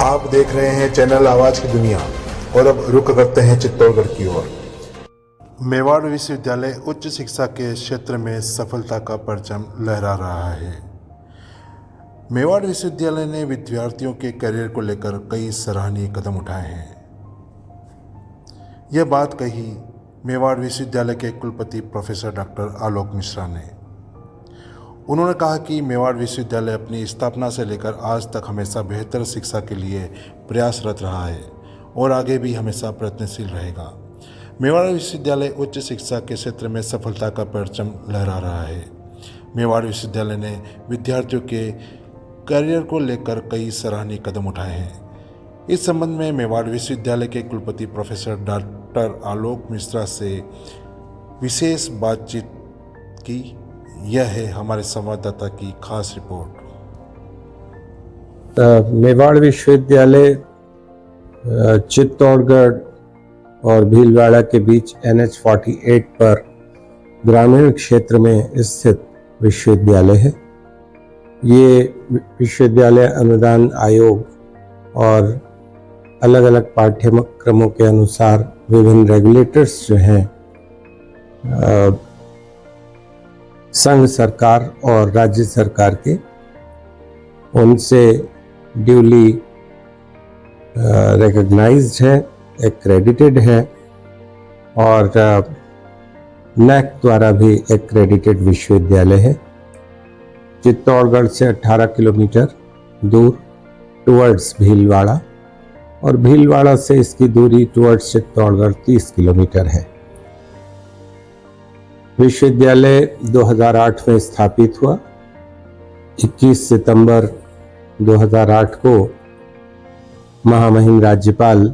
आप देख रहे हैं चैनल आवाज की दुनिया और अब रुक करते हैं चित्तौड़गढ़ की ओर। मेवाड़ विश्वविद्यालय उच्च शिक्षा के क्षेत्र में सफलता का परचम लहरा रहा है। मेवाड़ विश्वविद्यालय ने विद्यार्थियों के करियर को लेकर कई सराहनीय कदम उठाए हैं। यह बात कही मेवाड़ विश्वविद्यालय के कुलपति प्रोफेसर डॉक्टर आलोक मिश्रा ने। उन्होंने कहा कि मेवाड़ विश्वविद्यालय अपनी स्थापना से लेकर आज तक हमेशा बेहतर शिक्षा के लिए प्रयासरत रहा है और आगे भी हमेशा प्रयत्नशील रहेगा। मेवाड़ विश्वविद्यालय उच्च शिक्षा के क्षेत्र में सफलता का परचम लहरा रहा है। मेवाड़ विश्वविद्यालय ने विद्यार्थियों के करियर को लेकर कई सराहनीय कदम उठाए हैं। इस संबंध में मेवाड़ विश्वविद्यालय के कुलपति प्रोफेसर डॉक्टर आलोक मिश्रा से विशेष बातचीत की। यह है हमारे संवाददाता की खास रिपोर्ट। मेवाड़ विश्वविद्यालय चित्तौड़गढ़ और भीलवाड़ा के बीच NH-48 पर ग्रामीण क्षेत्र में स्थित विश्वविद्यालय है। ये विश्वविद्यालय अनुदान आयोग और अलग अलग पाठ्यक्रमों के अनुसार विभिन्न रेगुलेटर्स जो हैं संघ सरकार और राज्य सरकार के, उनसे ड्यूली रिकॉग्नाइज्ड है, एक्रेडिटेड है और NAAC द्वारा भी एक्रेडिटेड विश्वविद्यालय है। चित्तौड़गढ़ से 18 किलोमीटर दूर टुवर्ड्स भीलवाड़ा और भीलवाड़ा से इसकी दूरी टुवर्ड्स चित्तौड़गढ़ 30 किलोमीटर है। विश्वविद्यालय 2008 में स्थापित हुआ। 21 सितंबर 2008 को महामहिम राज्यपाल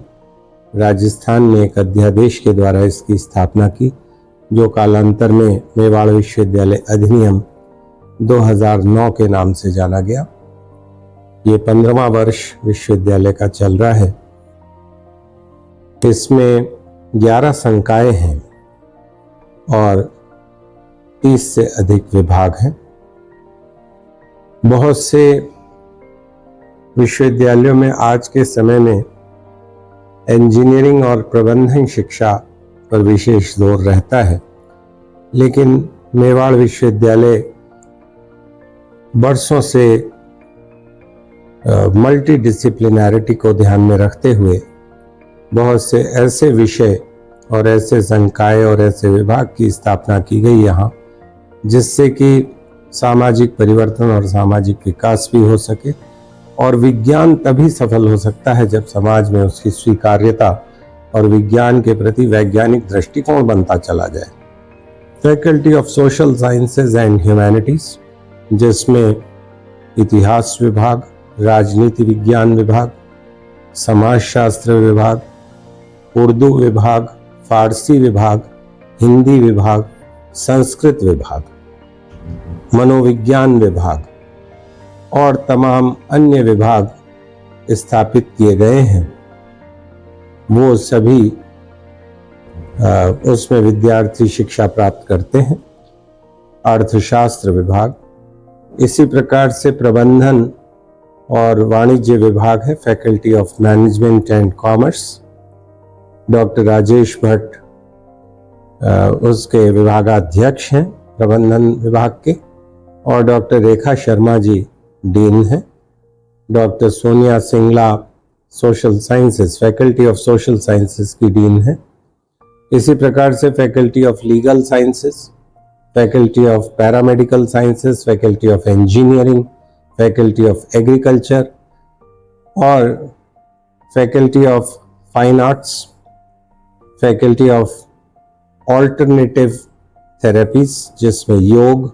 राजस्थान ने एक अध्यादेश के द्वारा इसकी स्थापना की, जो कालांतर में मेवाड़ विश्वविद्यालय अधिनियम 2009 के नाम से जाना गया। ये 15वां वर्ष विश्वविद्यालय का चल रहा है। इसमें 11 संकाय हैं और 30 से अधिक विभाग हैं। बहुत से विश्वविद्यालयों में आज के समय में इंजीनियरिंग और प्रबंधन शिक्षा पर विशेष जोर रहता है, लेकिन मेवाड़ विश्वविद्यालय वर्षों से मल्टी डिसिप्लिनैरिटी को ध्यान में रखते हुए बहुत से ऐसे विषय और ऐसे संकाय और ऐसे विभाग की स्थापना की गई यहाँ, जिससे कि सामाजिक परिवर्तन और सामाजिक विकास भी हो सके। और विज्ञान तभी सफल हो सकता है जब समाज में उसकी स्वीकार्यता और विज्ञान के प्रति वैज्ञानिक दृष्टिकोण बनता चला जाए। Faculty of social sciences and humanities, जिसमें इतिहास विभाग, राजनीति विज्ञान विभाग, समाजशास्त्र विभाग, उर्दू विभाग, फारसी विभाग, हिंदी विभाग, संस्कृत विभाग, मनोविज्ञान विभाग और तमाम अन्य विभाग स्थापित किए गए हैं। वो सभी उसमें विद्यार्थी शिक्षा प्राप्त करते हैं। अर्थशास्त्र विभाग, इसी प्रकार से प्रबंधन और वाणिज्य विभाग है, faculty of management and commerce. Doctor Rajesh Bhatt उसके विभागाध्यक्ष हैं प्रबंधन विभाग के, और डॉक्टर रेखा शर्मा जी डीन हैं। Doctor Sonia Singla social sciences, faculty of social sciences की डीन है। इसी प्रकार से faculty of legal sciences, faculty of paramedical sciences, faculty of engineering, faculty of agriculture और faculty of fine arts, faculty of alternative therapies, जिसमें योग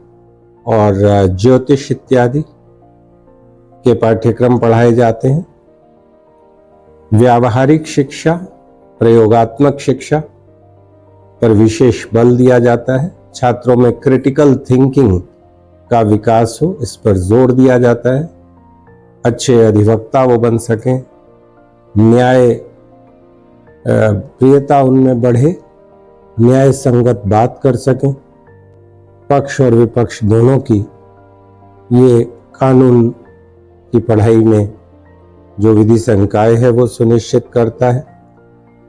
और ज्योतिष इत्यादि के पाठ्यक्रम पढ़ाए जाते हैं। व्यावहारिक शिक्षा, प्रयोगात्मक शिक्षा पर विशेष बल दिया जाता है। छात्रों में क्रिटिकल थिंकिंग का विकास हो, इस पर जोर दिया जाता है। अच्छे अधिवक्ता वो बन सकें, न्याय प्रियता उनमें बढ़े, न्याय संगत बात कर सकें, पक्ष और विपक्ष दोनों की, ये कानून की पढ़ाई में जो विधि संकाय है वो सुनिश्चित करता है।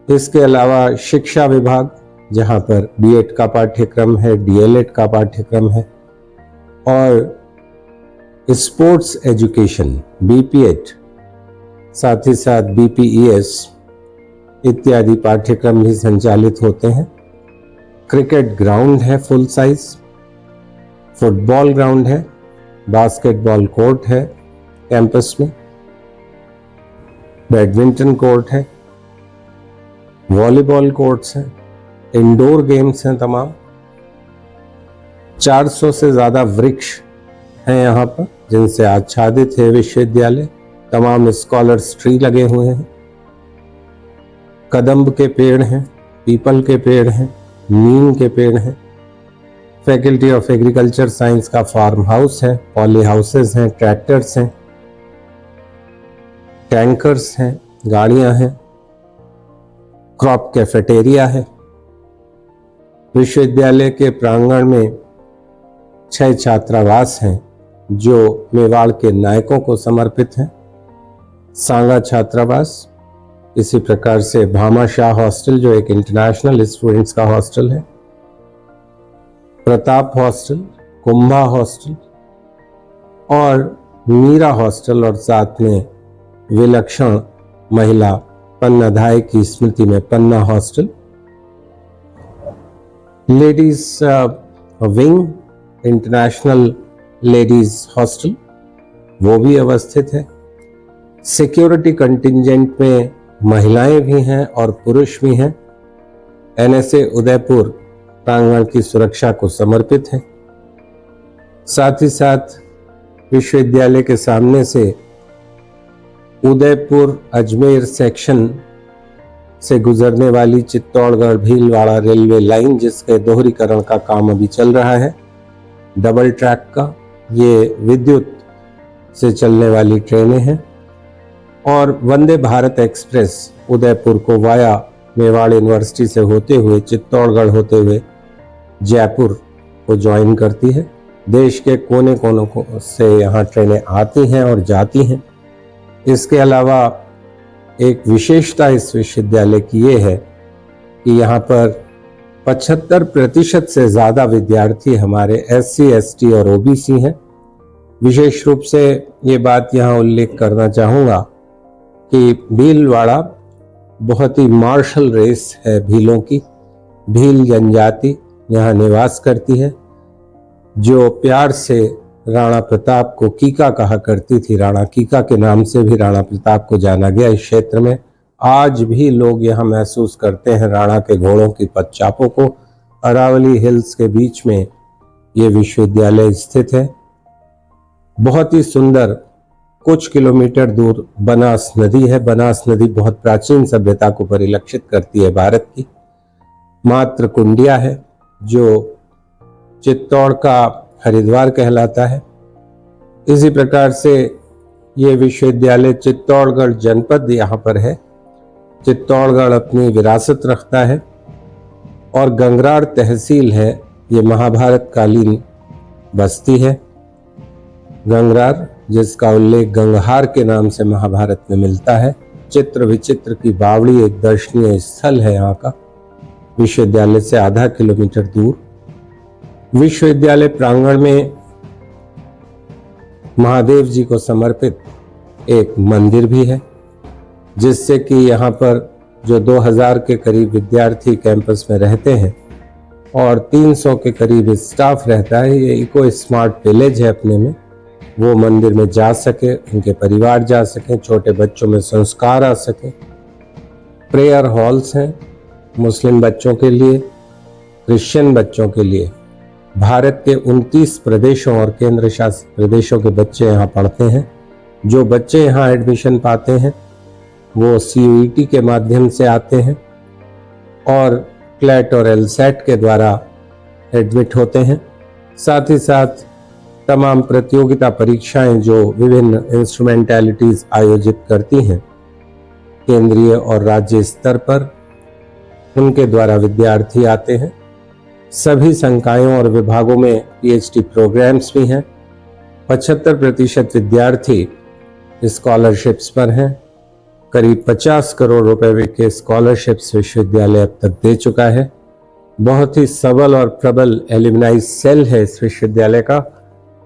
इसके अलावा शिक्षा विभाग, जहाँ पर बीएड का पाठ्यक्रम है, डीएलएड का पाठ्यक्रम है, और स्पोर्ट्स एजुकेशन बीपीएड, साथ ही साथ बीपीईएस इत्यादि पाठ्यक्रम भी संचालित होते हैं। क्रिकेट ग्राउंड है फुल साइज, फुटबॉल ग्राउंड है, बास्केटबॉल कोर्ट है कैंपस में, बैडमिंटन कोर्ट है, वॉलीबॉल कोर्ट्स हैं, इंडोर गेम्स हैं तमाम। 400 से ज़्यादा वृक्ष हैं यहाँ पर जिनसे आच्छादित है विश्वविद्यालय। तमाम स्कॉलर्स ट्री लगे हुए हैं, कदम्ब के पेड़ हैं, पीपल के पेड़ हैं, नीम के पेड़ हैं। फैकल्टी ऑफ एग्रीकल्चर साइंस का फार्म हाउस है, पॉली हाउसेस हैं, ट्रैक्टर्स हैं, टैंकर्स हैं, गाड़ियां हैं, क्रॉप कैफेटेरिया है। विश्वविद्यालय के प्रांगण में 6 छात्रावास हैं जो मेवाड़ के नायकों को समर्पित हैं। सांगा छात्रावास, इसी प्रकार से भामाशाह हॉस्टल जो एक इंटरनेशनल स्टूडेंट्स का हॉस्टल है, प्रताप हॉस्टल, कुंभा हॉस्टल और मीरा हॉस्टल, और साथ में विलक्षण महिला पन्नाधाय की स्मृति में Panna hostel. Ladies wing, international ladies hostel, वो भी अवस्थित है। सिक्योरिटी कंटिंजेंट में महिलाएं भी हैं और पुरुष भी हैं। एनएसए उदयपुर प्रांगण की सुरक्षा को समर्पित है। साथ ही साथ विश्वविद्यालय के सामने से उदयपुर अजमेर सेक्शन से गुजरने वाली चित्तौड़गढ़ भीलवाड़ा रेलवे लाइन, जिसके दोहरीकरण का काम अभी चल रहा है, डबल ट्रैक का, ये विद्युत से चलने वाली ट्रेनें हैं। और वंदे भारत एक्सप्रेस उदयपुर को वाया मेवाड़ यूनिवर्सिटी से होते हुए, चित्तौड़गढ़ होते हुए जयपुर को ज्वाइन करती है। देश के कोने कोनों से यहाँ ट्रेनें आती हैं और जाती हैं। इसके अलावा एक विशेषता इस विश्वविद्यालय की ये है कि यहाँ पर 75% से ज़्यादा विद्यार्थी हमारे SC, ST और OBC हैं। विशेष रूप से ये बात यहाँ उल्लेख करना चाहूँगा कि भीलवाड़ा बहुत ही मार्शल रेस है भीलों की। भील जनजाति यहाँ निवास करती है, जो प्यार से राणा प्रताप को कीका कहा करती थी। राणा कीका के नाम से भी राणा प्रताप को जाना गया इस क्षेत्र में। आज भी लोग यहाँ महसूस करते हैं राणा के घोड़ों की पदचापों को। अरावली हिल्स के बीच में ये विश्वविद्यालय स्थित है। बहुत ही सुंदर, कुछ किलोमीटर दूर बनास नदी है। बनास नदी बहुत प्राचीन सभ्यता को परिलक्षित करती है भारत की। मात्र कुंडिया है जो चित्तौड़ का हरिद्वार कहलाता है। इसी प्रकार से ये विश्वविद्यालय चित्तौड़गढ़ जनपद यहाँ पर है। चित्तौड़गढ़ अपनी विरासत रखता है और गंगरार तहसील है। ये महाभारत कालीन बस्ती है गंगरार, जिसका उल्लेख गंगहार के नाम से महाभारत में मिलता है। चित्र विचित्र की बावड़ी एक दर्शनीय स्थल है यहाँ का, विश्वविद्यालय से आधा किलोमीटर दूर। विश्वविद्यालय प्रांगण में महादेव जी को समर्पित एक मंदिर भी है, जिससे कि यहाँ पर जो 2000 के करीब विद्यार्थी कैंपस में रहते हैं और 300 के करीब स्टाफ रहता है, ये इको स्मार्ट विलेज है अपने में, वो मंदिर में जा सके, उनके परिवार जा सकें, छोटे बच्चों में संस्कार आ सके। प्रेयर हॉल्स हैं मुस्लिम बच्चों के लिए, क्रिश्चियन बच्चों के लिए। भारत के 29 प्रदेशों और केंद्र शासित प्रदेशों के बच्चे यहाँ पढ़ते हैं। जो बच्चे यहाँ एडमिशन पाते हैं वो CUET के माध्यम से आते हैं और क्लैट और LSAT के द्वारा एडमिट होते हैं। साथ ही साथ तमाम प्रतियोगिता परीक्षाएं जो विभिन्न इंस्ट्रूमेंटैलिटीज आयोजित करती हैं केंद्रीय और राज्य स्तर पर, उनके द्वारा विद्यार्थी आते हैं। सभी संकायों और विभागों में PhD प्रोग्राम्स भी हैं। 75% विद्यार्थी स्कॉलरशिप्स पर हैं। करीब 50 करोड़ रुपए के स्कॉलरशिप्स विश्वविद्यालय अब तक दे चुका है। बहुत ही सबल और प्रबल एलुमनाई सेल है इस विश्वविद्यालय का,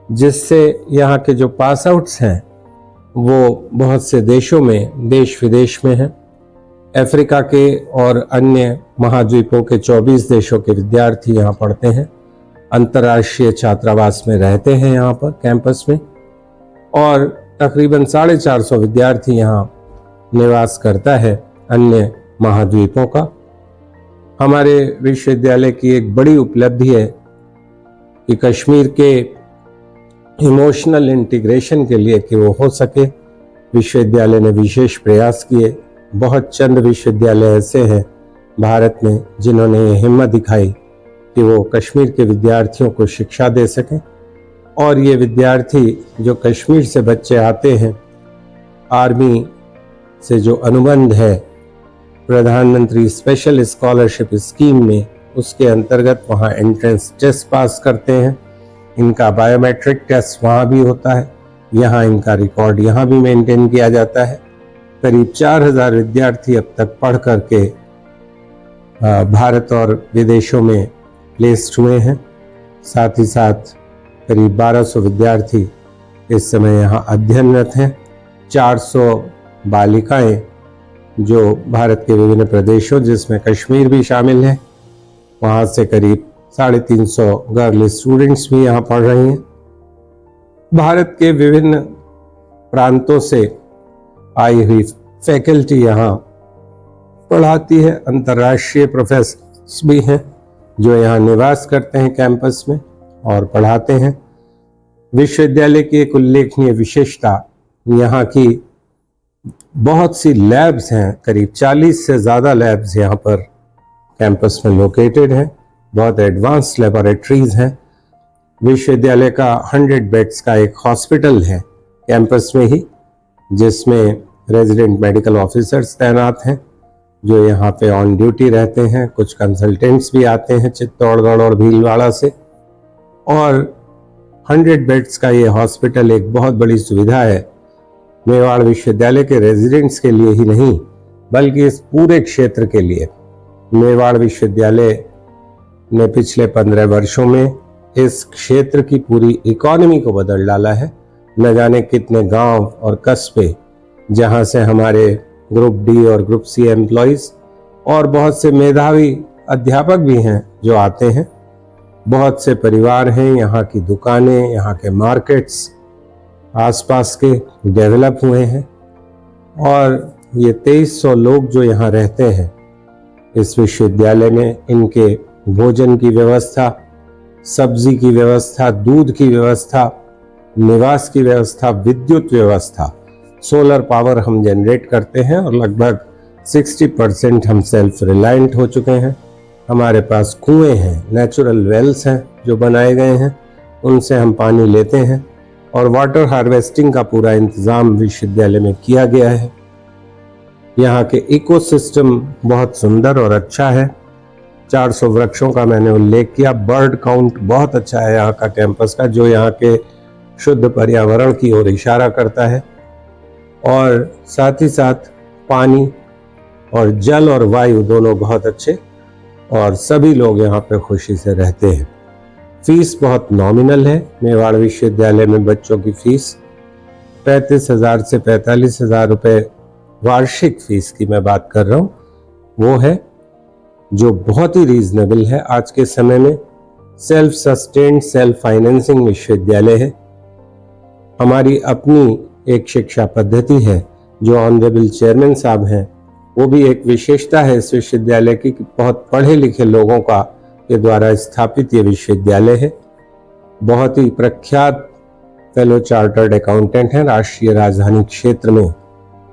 जिससे यहाँ के जो पास आउट्स हैं वो बहुत से देशों में, देश विदेश में हैं। अफ्रीका के और अन्य महाद्वीपों के 24 देशों के विद्यार्थी यहाँ पढ़ते हैं, अंतर्राष्ट्रीय छात्रावास में रहते हैं यहाँ पर कैंपस में, और तकरीबन 450 विद्यार्थी यहाँ निवास करता है अन्य महाद्वीपों का। हमारे विश्वविद्यालय की एक बड़ी उपलब्धि है कि कश्मीर के इमोशनल इंटीग्रेशन के लिए कि वो हो सके, विश्वविद्यालय ने विशेष प्रयास किए। बहुत चंद विश्वविद्यालय ऐसे हैं भारत में जिन्होंने ये हिम्मत दिखाई कि वो कश्मीर के विद्यार्थियों को शिक्षा दे सकें। और ये विद्यार्थी जो कश्मीर से बच्चे आते हैं, आर्मी से जो अनुबंध है प्रधानमंत्री स्पेशल स्कॉलरशिप स्कीम में, उसके अंतर्गत वहाँ एंट्रेंस टेस्ट पास करते हैं। इनका बायोमेट्रिक टेस्ट वहाँ भी होता है, यहाँ इनका रिकॉर्ड यहाँ भी मेंटेन किया जाता है। करीब 4000 विद्यार्थी अब तक पढ़ करके भारत और विदेशों में प्लेस्ड हुए हैं। साथ ही साथ करीब 1200 विद्यार्थी इस समय यहाँ अध्ययनरत हैं। 400 बालिकाएं जो भारत के विभिन्न प्रदेशों, जिसमें कश्मीर भी शामिल है, वहाँ से करीब 350 गर्ल स्टूडेंट्स भी यहाँ पढ़ रही हैं। भारत के विभिन्न प्रांतों से आई हुई फैकल्टी यहाँ पढ़ाती है। अंतर्राष्ट्रीय प्रोफेसर्स भी हैं जो यहाँ निवास करते हैं कैंपस में और पढ़ाते हैं। विश्वविद्यालय की एक उल्लेखनीय विशेषता यहाँ की बहुत सी लैब्स हैं। करीब 40 से ज़्यादा लैब्स यहाँ पर कैंपस में लोकेटेड हैं। बहुत एडवांस लेबोरेटरीज हैं। विश्वविद्यालय का 100 बेड्स का एक हॉस्पिटल है कैंपस में ही, जिसमें रेजिडेंट मेडिकल ऑफिसर्स तैनात हैं जो यहाँ पे ऑन ड्यूटी रहते हैं। कुछ कंसल्टेंट्स भी आते हैं चित्तौड़गढ़ और भीलवाड़ा से। और 100 बेड्स का ये हॉस्पिटल एक बहुत बड़ी सुविधा है मेवाड़ विश्वविद्यालय के रेजिडेंट्स के लिए ही नहीं, बल्कि इस पूरे क्षेत्र के लिए। मेवाड़ विश्वविद्यालय ने पिछले 15 वर्षों में इस क्षेत्र की पूरी इकोनॉमी को बदल डाला है। न जाने कितने गांव और कस्बे जहां से हमारे ग्रुप डी और ग्रुप सी एम्प्लॉइज और बहुत से मेधावी अध्यापक भी हैं जो आते हैं। बहुत से परिवार हैं, यहाँ की दुकानें, यहाँ के मार्केट्स आसपास के डेवलप हुए हैं। और ये 2300 लोग जो यहाँ रहते हैं इस विश्वविद्यालय में, इनके भोजन की व्यवस्था, सब्जी की व्यवस्था, दूध की व्यवस्था, निवास की व्यवस्था, विद्युत व्यवस्था, सोलर पावर हम जनरेट करते हैं और लगभग 60% हम सेल्फ रिलायंट हो चुके हैं। हमारे पास कुएं हैं, नेचुरल वेल्स हैं जो बनाए गए हैं, उनसे हम पानी लेते हैं। और वाटर हार्वेस्टिंग का पूरा इंतज़ाम विश्वविद्यालय में किया गया है। यहाँ के इकोसिस्टम बहुत सुंदर और अच्छा है। 400 वृक्षों का मैंने उल्लेख किया। बर्ड काउंट बहुत अच्छा है यहाँ का कैंपस का, जो यहाँ के शुद्ध पर्यावरण की ओर इशारा करता है। और साथ ही साथ पानी और जल और वायु दोनों बहुत अच्छे, और सभी लोग यहाँ पे खुशी से रहते हैं। फीस बहुत नॉमिनल है। मेवाड़ विश्वविद्यालय में बच्चों की फीस 35,000 से 45,000 रुपये वार्षिक फीस की मैं बात कर रहा हूँ, वो है, जो बहुत ही रीजनेबल है आज के समय में। सेल्फ सस्टेन्ड, सेल्फ फाइनेंसिंग विश्वविद्यालय है। हमारी अपनी एक शिक्षा पद्धति है जो ऑनरेबल चेयरमैन साहब हैं, वो भी एक विशेषता है इस विश्वविद्यालय की कि बहुत पढ़े लिखे लोगों का के द्वारा स्थापित ये विश्वविद्यालय है। बहुत ही प्रख्यात फेलो चार्टर्ड अकाउंटेंट हैं राष्ट्रीय राजधानी क्षेत्र में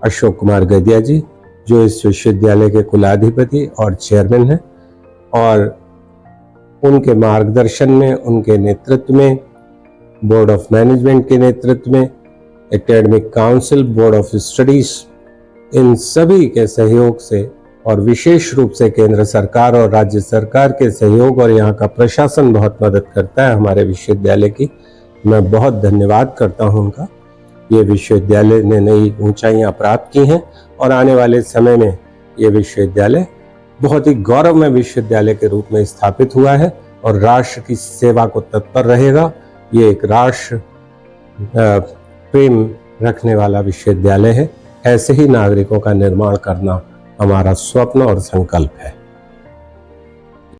अशोक कुमार गदिया जी, जो इस विश्वविद्यालय के कुलाधिपति और चेयरमैन हैं। और उनके मार्गदर्शन में, उनके नेतृत्व में, बोर्ड ऑफ मैनेजमेंट के नेतृत्व में, academic council, board of studies, इन सभी के सहयोग से और विशेष रूप से केंद्र सरकार और राज्य सरकार के सहयोग और यहाँ का प्रशासन बहुत मदद करता है हमारे विश्वविद्यालय की। मैं बहुत धन्यवाद करता हूँ उनका। ये विश्वविद्यालय ने नई ऊंचाइयां प्राप्त की हैं और आने वाले समय में ये विश्वविद्यालय बहुत ही गौरवमय विश्वविद्यालय के रूप में स्थापित हुआ है और राष्ट्र की सेवा को तत्पर रहेगा। ये एक राष्ट्र प्रेम रखने वाला विश्वविद्यालय है। ऐसे ही नागरिकों का निर्माण करना हमारा स्वप्न और संकल्प है।